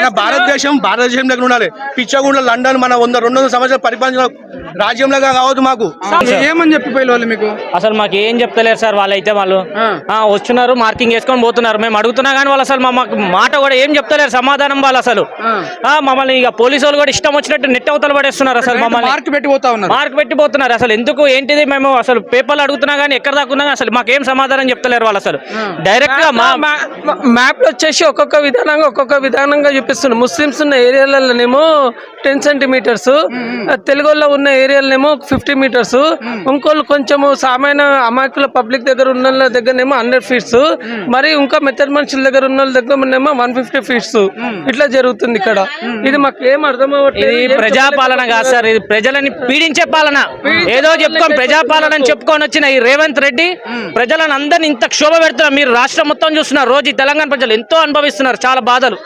మన భారతదేశం దగ్గర ఉండాలి. పిచ్చగుండ లండన్ మన 100-200 సంవత్సరాలు పరిపాలన రాజ్యంలాగా కావద్దు మాకు. ఏమని చెప్పిపోయి వాళ్ళు మీకు? అసలు మాకు ఏం చెప్తలేరు సార్. వాళ్ళైతే వాళ్ళు వస్తున్నారు, మార్కింగ్ వేసుకొని పోతున్నారు. మేము అడుగుతున్నా కానీ వాళ్ళు అసలు మాకు మాట కూడా ఏం చెప్తలేరు, సమాధానం. వాళ్ళు అసలు మమ్మల్ని ఇక పోలీసు వాళ్ళు కూడా ఇష్టం వచ్చినట్టు నెట్ అవతలు పడేస్తున్నారు. అసలు మమ్మల్ని మార్క్ పెట్టిపోతున్నారు. అసలు ఎందుకు ఏంటిది? మేము అసలు పేపర్లు అడుగుతున్నా కానీ ఎక్కడ దాకున్నా అసలు మాకేం సమాధానం చెప్తలేరు వాళ్ళు. అసలు డైరెక్ట్ గా మ్యాప్ లో వచ్చేసి ఒక్కొక్క విధానంగా చూపిస్తున్నారు. ముస్లిమ్స్ ఉన్న ఏరియాలలోనేమో 10 సెంటీమీటర్స్, తెలుగు ఉన్న ఏరియాలనేమో 50 మీటర్స్, ఇంకోళ్ళు కొంచెము సామాన్య అమాయకుల పబ్లిక్ దగ్గర ఉన్న దగ్గరనేమో 100 ఫీట్స్, మరి ఇంకా మెథడ్ మనుషుల దగ్గర ఉన్న దగ్గరేమో 150 ఫీట్స్. ఇట్లా జరుగుతుంది ఇక్కడ. ఇది మాకు ఏం అర్థం అవ్వట్లేదు. ఇది ప్రజాపాలన కాదు సార్, ఇది ప్రజలని పీడించే పాలన. ఏదో చెప్పుకొని ప్రజాపాలన అని చెప్పుకొని వచ్చిన ఈ రేవంత్ రెడ్డి ప్రజలను అందరినీ ఇంత క్షోభ పెడుతున్నారు. మీరు రాష్ట్రం మొత్తం చూస్తున్నారు. రోజు తెలంగాణ ప్రజలు ఎంతో అనుభవిస్తున్నారు చాలా బాధలు.